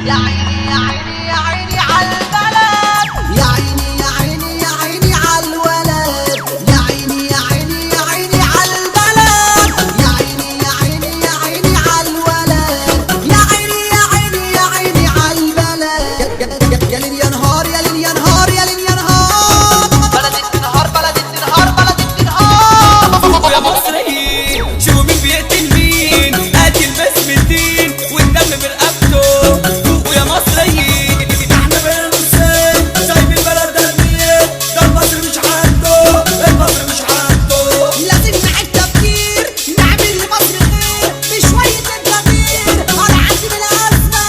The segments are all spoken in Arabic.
يا عيني يا عيني يا عيني عالبلد، يا عيني يا عيني يا عيني عالولد، يا عيني يا عيني يا عيني عالبلد، يا عيني يا عيني يا عيني عالولد، يا عيني يا عيني يا عيني عالبلد. يا ليل يا نهار يا ليل يا نهار يا ليل يا نهار، بلدي بتنهار بلدي بتنهار بلدي بتنهار. يا مصريين شوفوا مين بيقتل مين، قاتل باسم الدين والدم برقبته. ويا مصريين احنا بين المسلمين سايبين البلد ده لمين؟ ده المصري مش عاجبه، المصري مش عاجبه. لازم نعيد تفكير، نعمل لمصر خير بشوية التغيير. نعدي من الأزمة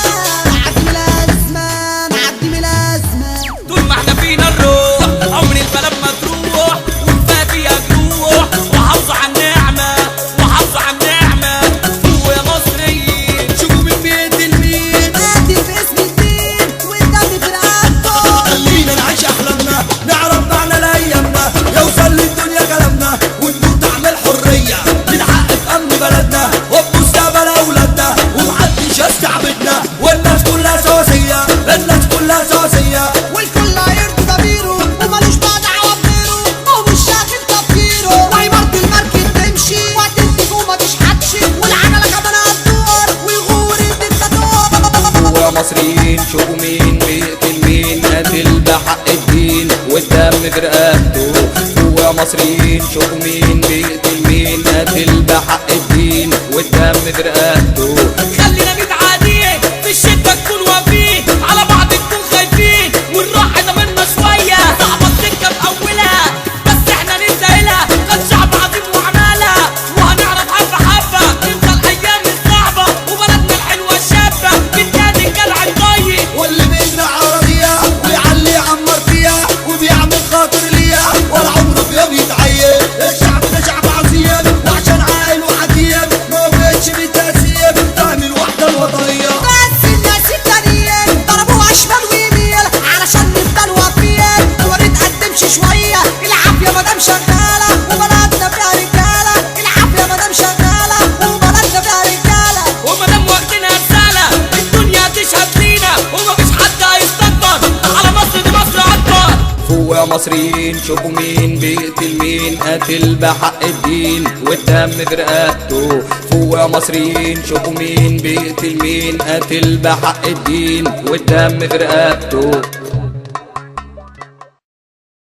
نعدي من الأزمة نعدي من الأزمة. طول ما احنا فينا الروح عمر البلد ما تروح، وكفايه فيها جروح. وحافظوا على النعمه وحافظوا على النعمه. ويا مصريين شوفوا مين بيقتل مين، قاتل باسم الدين والدم في رقبته. خلينا نعيش احلامنا، نعرف معنى لايامنا، يوصل للدنيا كلامنا ونموت على الحريه، بنحقق امن بلدنا ومستقبل اولادنا، ومحدش يستعبدنا، والناس كلها سواسيه، الناس كلها سواسيه. والكل هيرضي ضميره ومالوش بقى دعوة بغيره، هو مش شاغل تفكيره. وعمارة المركب تمشي وقت النجوم ما تشحتش، والعجلة كمان هتدور ويغور الدكتاتور. ويا مصريين شوفوا مين بيقتل مين، قاتل بحق الدين والدم في رقبته. ويا مصريين شوفوا مين بيقتل مين، قاتل بحق الدين والدم في رقبته. خلينا متعادين في الشدة نكون واقفين، على بعض نكون خايفين، والراحة ده منا شوية. صعبة السكة في أولها بس احنا ننتهلها، كان شعب عظيم وعمالة وهنعرف حبة حبة ننسى الأيام الصعبة، وبلدنا الحلوة الشابة بالتاني الجدع الطيب، واللي بيزرع عربية ويعلي يعمر فيها وبيعمل خاطر ليها ولا عمره في يوم يتعين. الشعب ده شعب عظيم وعشان عاقل وحكيم ما بقتش بالتأثير، فاهم الوحدة الوطنية. بس الناس التانيين ضربوها شمال ويمين علشان نفضل واقفين. وريت قدمش شوية العافية مدام شغالة وبلدنا فيها رجالة، العافية مدام شغالة وبلدنا فيها رجالة. ومادام واخدينها رسالة الدنيا تشهد لينا، ومفيش حد هيستكبر على مصر، دي مصر أكبر. فوق يا مصريين شوفوا مين بيقتل مين، قاتل بحق الدين والدم في رقبته. فوق يا مصريين شوفوا مين بيقتل مين، قاتل بحق الدين والدم في رقبته.